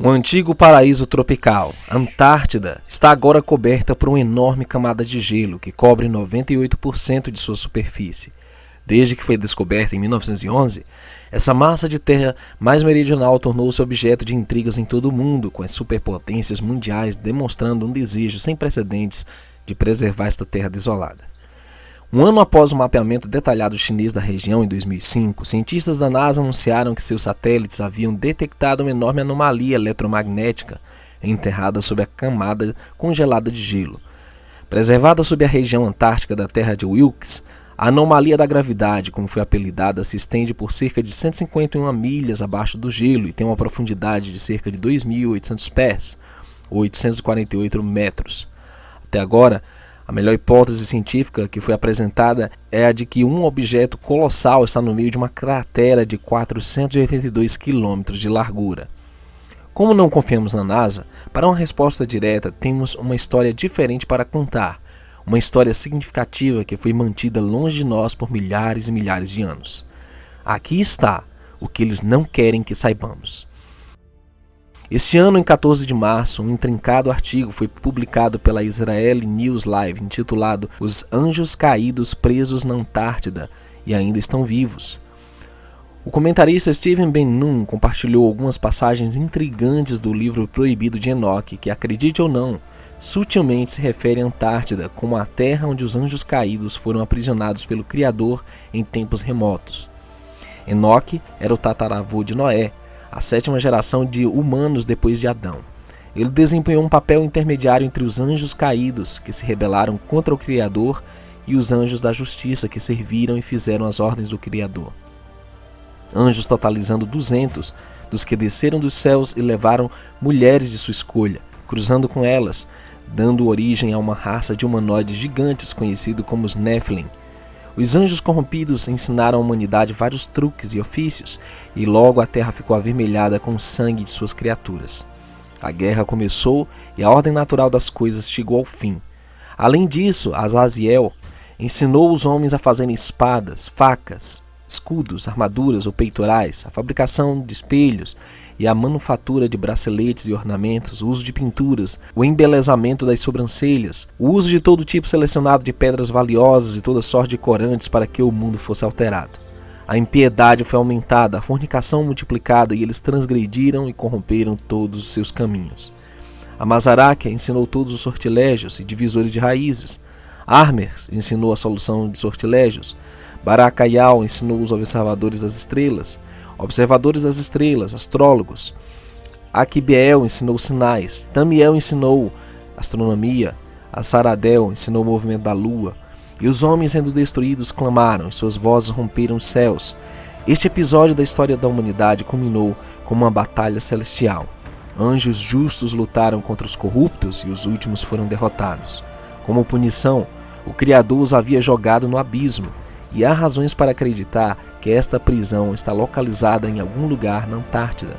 Um antigo paraíso tropical, Antártida, está agora coberta por uma enorme camada de gelo que cobre 98% de sua superfície. Desde que foi descoberta em 1911, essa massa de terra mais meridional tornou-se objeto de intrigas em todo o mundo, com as superpotências mundiais demonstrando um desejo sem precedentes de preservar esta terra desolada. Um ano após o mapeamento detalhado chinês da região, em 2005, cientistas da NASA anunciaram que seus satélites haviam detectado uma enorme anomalia eletromagnética enterrada sob a camada congelada de gelo. Preservada sob a região antártica da terra de Wilkes, a anomalia da gravidade, como foi apelidada, se estende por cerca de 151 milhas abaixo do gelo e tem uma profundidade de cerca de 2.800 pés, ou 848 metros. Até agora, a melhor hipótese científica que foi apresentada é a de que um objeto colossal está no meio de uma cratera de 482 quilômetros de largura. Como não confiamos na NASA, para uma resposta direta temos uma história diferente para contar, uma história significativa que foi mantida longe de nós por milhares e milhares de anos. Aqui está o que eles não querem que saibamos. Este ano, em 14 de março, um intrincado artigo foi publicado pela Israeli News Live, intitulado Os Anjos Caídos Presos na Antártida e Ainda Estão Vivos. O comentarista Steven Ben-Nun compartilhou algumas passagens intrigantes do livro proibido de Enoque, que, acredite ou não, sutilmente se refere à Antártida como a terra onde os anjos caídos foram aprisionados pelo Criador em tempos remotos. Enoque era o tataravô de Noé, a sétima geração de humanos depois de Adão. Ele desempenhou um papel intermediário entre os anjos caídos, que se rebelaram contra o Criador, e os anjos da justiça, que serviram e fizeram as ordens do Criador. Anjos totalizando 200, dos que desceram dos céus e levaram mulheres de sua escolha, cruzando com elas, dando origem a uma raça de humanoides gigantes conhecido como os Nephilim. Os anjos corrompidos ensinaram à humanidade vários truques e ofícios, e logo a terra ficou avermelhada com o sangue de suas criaturas. A guerra começou e a ordem natural das coisas chegou ao fim. Além disso, Azaziel ensinou os homens a fazerem espadas, facas, escudos, armaduras ou peitorais, a fabricação de espelhos e a manufatura de braceletes e ornamentos, o uso de pinturas, o embelezamento das sobrancelhas, o uso de todo tipo selecionado de pedras valiosas e toda sorte de corantes para que o mundo fosse alterado. A impiedade foi aumentada, a fornicação multiplicada e eles transgrediram e corromperam todos os seus caminhos. A Mazaráquia ensinou todos os sortilégios e divisores de raízes. Armers ensinou a solução de sortilégios. Baracaial ensinou os observadores das estrelas, astrólogos. Aquibiel ensinou sinais, Tamiel ensinou astronomia, Assaradel ensinou o movimento da lua, e os homens sendo destruídos clamaram, e suas vozes romperam os céus. Este episódio da história da humanidade culminou com uma batalha celestial. Anjos justos lutaram contra os corruptos e os últimos foram derrotados. Como punição, o Criador os havia jogado no abismo, e há razões para acreditar que esta prisão está localizada em algum lugar na Antártida.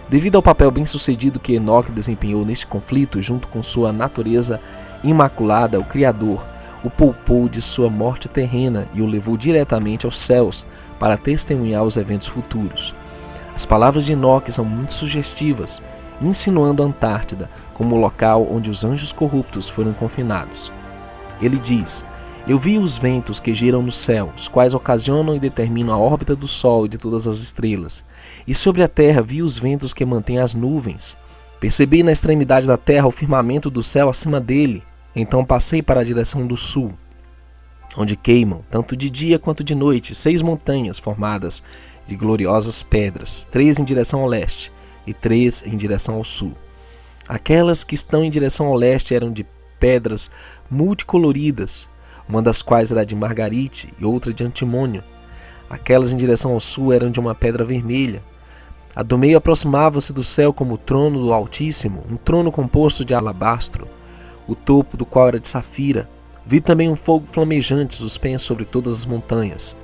Devido ao papel bem-sucedido que Enoque desempenhou neste conflito, junto com sua natureza imaculada, o Criador o poupou de sua morte terrena e o levou diretamente aos céus para testemunhar os eventos futuros. As palavras de Enoque são muito sugestivas, insinuando a Antártida como o local onde os anjos corruptos foram confinados. Ele diz: Eu vi os ventos que giram no céu, os quais ocasionam e determinam a órbita do Sol e de todas as estrelas. E sobre a terra vi os ventos que mantêm as nuvens. Percebi na extremidade da terra o firmamento do céu acima dele. Então passei para a direção do sul, onde queimam, tanto de dia quanto de noite, 6 montanhas formadas de gloriosas pedras, 3 em direção ao leste e 3 em direção ao sul. Aquelas que estão em direção ao leste eram de pedras multicoloridas, uma das quais era de margarite e outra de antimônio. Aquelas em direção ao sul eram de uma pedra vermelha. A do meio aproximava-se do céu como o trono do Altíssimo, um trono composto de alabastro, o topo do qual era de safira. Vi também um fogo flamejante suspenso sobre todas as montanhas.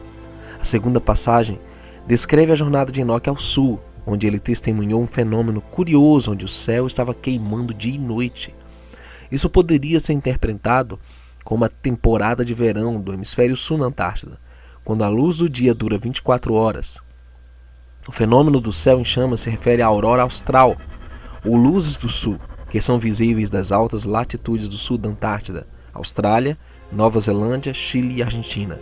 A segunda passagem descreve a jornada de Enoque ao sul, onde ele testemunhou um fenômeno curioso onde o céu estava queimando dia e noite. Isso poderia ser interpretado como a temporada de verão do hemisfério sul na Antártida, quando a luz do dia dura 24 horas. O fenômeno do céu em chamas se refere à aurora austral, ou luzes do sul, que são visíveis das altas latitudes do sul da Antártida, Austrália, Nova Zelândia, Chile e Argentina.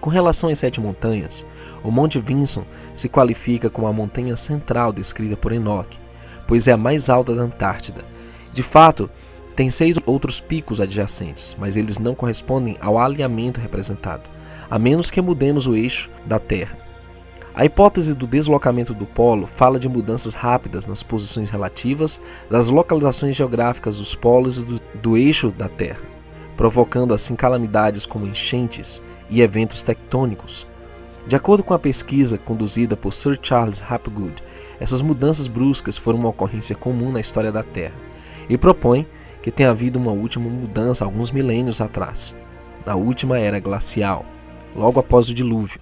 Com relação às 7 montanhas, o Monte Vinson se qualifica como a montanha central descrita por Enoch, pois é a mais alta da Antártida. De fato, tem 6 outros picos adjacentes, mas eles não correspondem ao alinhamento representado, a menos que mudemos o eixo da Terra. A hipótese do deslocamento do polo fala de mudanças rápidas nas posições relativas das localizações geográficas dos polos e do eixo da Terra, provocando assim calamidades como enchentes e eventos tectônicos. De acordo com a pesquisa conduzida por Sir Charles Hapgood, essas mudanças bruscas foram uma ocorrência comum na história da Terra, e propõe que tenha havido uma última mudança alguns milênios atrás, na última era glacial, logo após o dilúvio.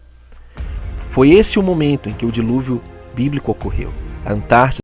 Foi esse o momento em que o dilúvio bíblico ocorreu. A Antártida